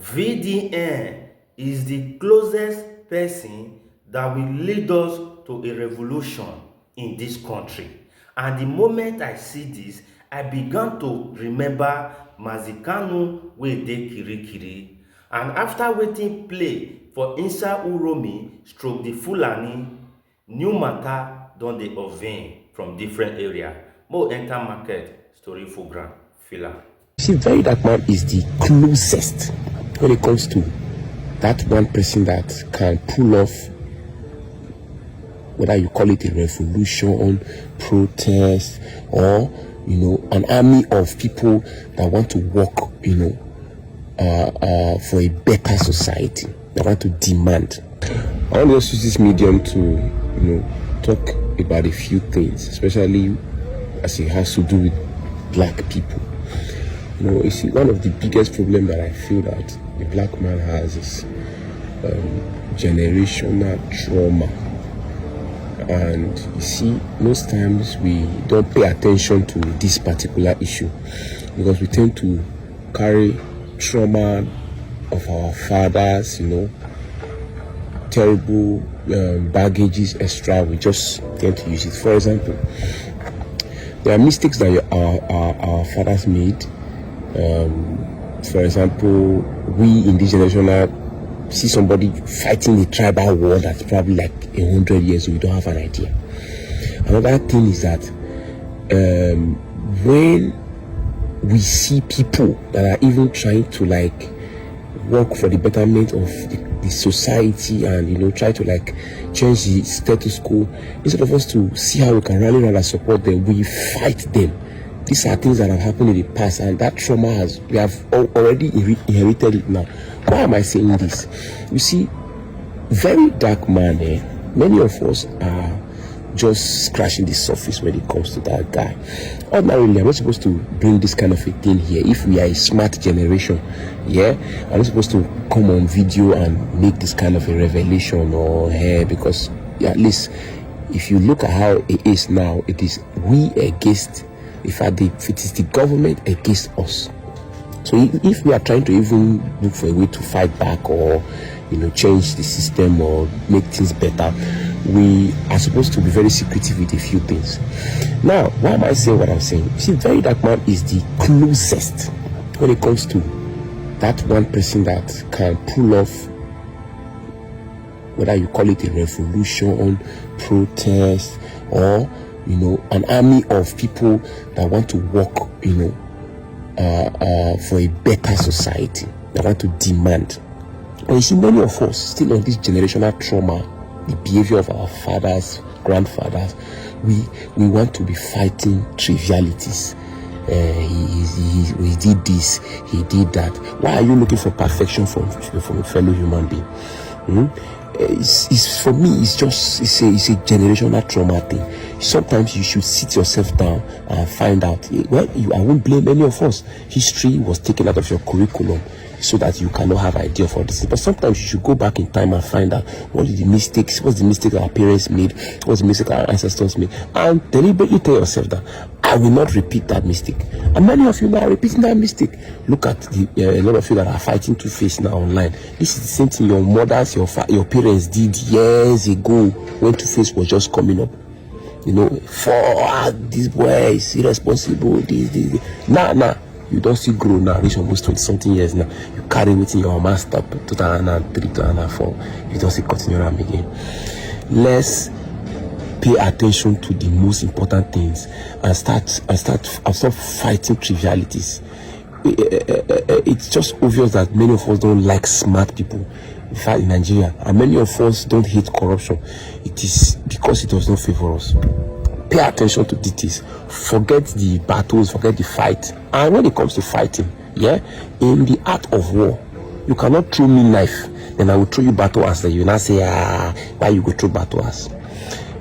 VDN is the closest person that will lead us to a revolution in this country. And the moment I see this, I began to remember Mazikanu wey dey Kirikiri. And after waiting play for Insa Uromi stroke the Fulani, new matter don dey unveil from different area. Mo enter market, story full ground, filler. See, Verydarkman is the closest when it comes to that one person that can pull off, whether you call it a revolution, protest, or an army of people that want to work, for a better society. They want to demand. I want to just use this medium to, talk about a few things, especially as it has to do with black people. You see, one of the biggest problems that I feel that the black man has is generational trauma. And you see, most times we don't pay attention to this particular issue because we tend to carry trauma of our fathers, terrible baggages extra. We just tend to use it. For example, there are mistakes that our fathers made. For example, we in this generation now see somebody fighting a tribal war that's probably like 100 years old. We don't have an idea. Another thing is that when we see people that are even trying to work for the betterment of the society and try to change the status quo, instead of us to see how we can rally around and support them, we fight them. These are things that have happened in the past, and that trauma we have already inherited it now. Why am I saying this? You see, Verydarkman, many of us are just scratching the surface when it comes to that guy. Ordinarily, I'm not supposed to bring this kind of a thing here. If we are a smart generation, I'm not supposed to come on video and make this kind of a revelation or because at least if you look at how it is now, it is we against. If it is the government against us. So if we are trying to even look for a way to fight back or change the system or make things better, we are supposed to be very secretive with a few things. Now, why am I saying what I'm saying? See, Verydarkman is the closest when it comes to that one person that can pull off, whether you call it a revolution, protest, or an army of people that want to work, for a better society. They want to demand. And you see, many of us still on this generational trauma, the behavior of our fathers, grandfathers. We want to be fighting trivialities. He did this, he did that. Why are you looking for perfection from a fellow human being? It's for me, it's a generational trauma thing. Sometimes you should sit yourself down and find out. I won't blame any of us. History was taken out of your curriculum so that you cannot have idea for this. But sometimes you should go back in time and find out what's the mistake our parents made, what's the mistake our ancestors made, and deliberately tell yourself that I will not repeat that mistake. And many of you now are repeating that mistake. Look at a lot of you that are fighting Two-Face now online. This is the same thing your mothers, your parents did years ago when Two-Face was just coming up. For this boy is irresponsible. This. Nah. You don't see grow now. Reach almost 20-something years now. You carry within your man stop 2003, 2004. You don't see continue around again. Let's pay attention to the most important things and start fighting trivialities. It's just obvious that many of us don't like smart people. In fact, in Nigeria, and many of us don't hate corruption. It is because it does not favor us. Pay attention to details. Forget the battles, forget the fight. And when it comes to fighting, in the art of war, you cannot throw me knife, then I will throw you battle ass. You now say, why you go throw battle ass?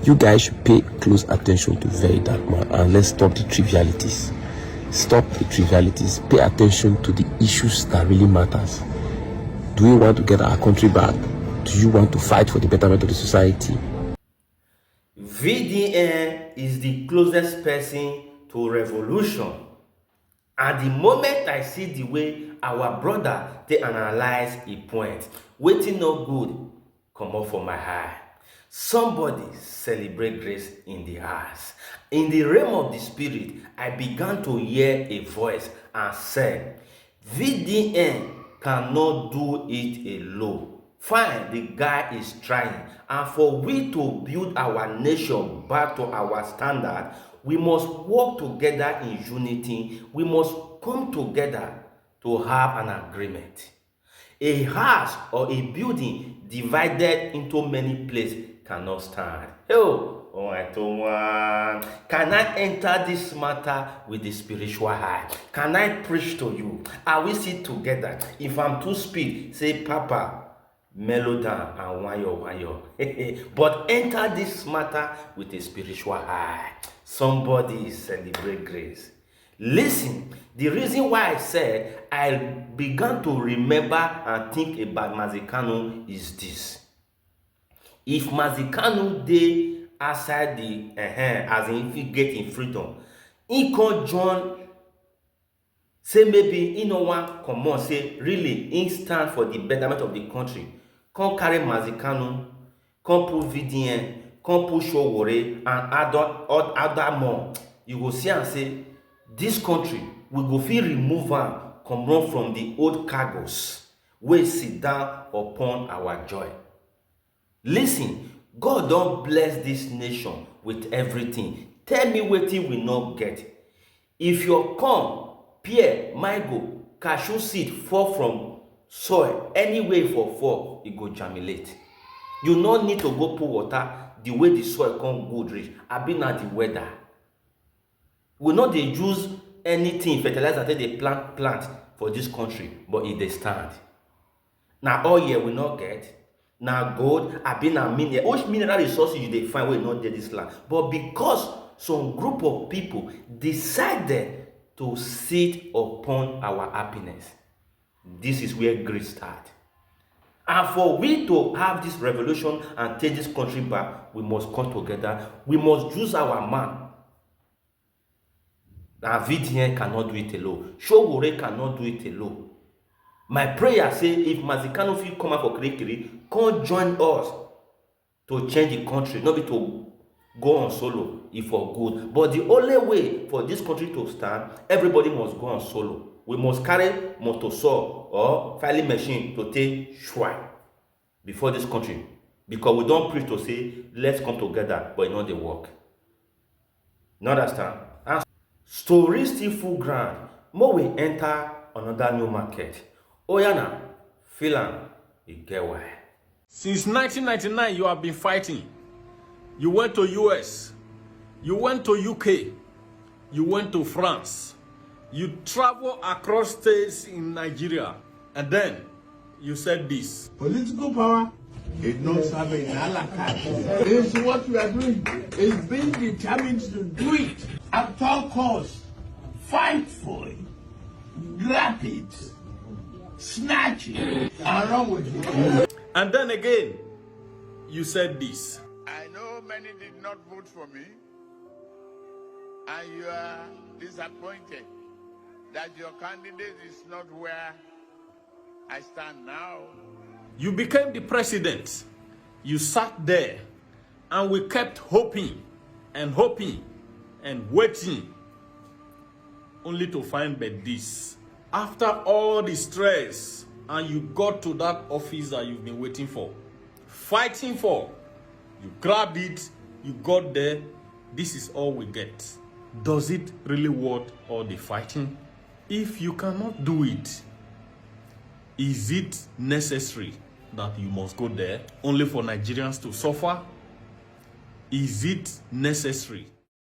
You guys should pay close attention to Verydarkman and let's stop the trivialities. Stop the trivialities. Pay attention to the issues that really matters. Do we want to get our country back? Do you want to fight for the betterment of the society? VDN is the closest person to revolution. And the moment I see the way our brother they analyze a point. Wetin no good comot for my eye. Somebody celebrate grace in the house. In the realm of the spirit, I began to hear a voice and said, VDN cannot do it alone. Fine, the guy is trying. And for we to build our nation back to our standard, we must work together in unity. We must come together to have an agreement. A house or a building divided into many places cannot stand. Oh, I told one. Can I enter this matter with the spiritual eye? Can I preach to you? Are we sit together? If I'm too speed, say Papa, mellow down and wayo. But enter this matter with a spiritual eye. Somebody celebrate grace. Listen, the reason why I said I began to remember and think about Mazikano is this. If Mazikano dey outside the as in if he get in freedom, he can join, say maybe he no wan comot, say really he stand for the betterment of the country. Come carry Mazikano, come put VDN, come put sowore and other more. You go see and say, this country we go fit remove am comot from the old cargos wey sit down upon our joy. Listen, God don bless this nation with everything. Tell me wetin we no get. If your corn, pear, mango, cashew seed fall from soil, anyway for fall, e go germinate. You no need to go put water the way the soil come good reach. Abi na the weather. We no dey use anything fertilizer take dey plant for this country, but e dey stand. Na oil we no get, na gold, abi na mineral. Which mineral resources you dey find wey no dey this land? But because some group of people decided to sit upon our happiness, this is where grace starts. And for we to have this revolution and take this country back, we must come together. We must use our man. And VDN cannot do it alone. Sowore cannot do it alone. My prayer say if Mazikano fit come out for Kirikiri, come join us to change the country, not be to go on solo if for good. But the only way for this country to stand, everybody must go on solo. We must carry motor saw or filing machine to take swipe before this country. Because we don't preach to say, let's come together, but it not the work. You understand? And story still full ground. More we enter another new market. Oyana, feel am, you get why. Since 1999, you have been fighting. You went to US, you went to UK, you went to France, you travel across states in Nigeria, and then you said this. Political power is not serving in It's what we are doing. It's being determined to do it at all costs. Fight for it, grab it, snatch it, and run with it. And then again, you said this. I know many did not vote for me, and you are disappointed that your candidate is not where I stand now. You became the president. You sat there, and we kept hoping and hoping and waiting, only to find but this. After all the stress, and you got to that office that you've been waiting for, fighting for, you grabbed it, you got there, this is all we get. Does it really worth all the fighting? If you cannot do it, is it necessary that you must go there only for Nigerians to suffer? Is it necessary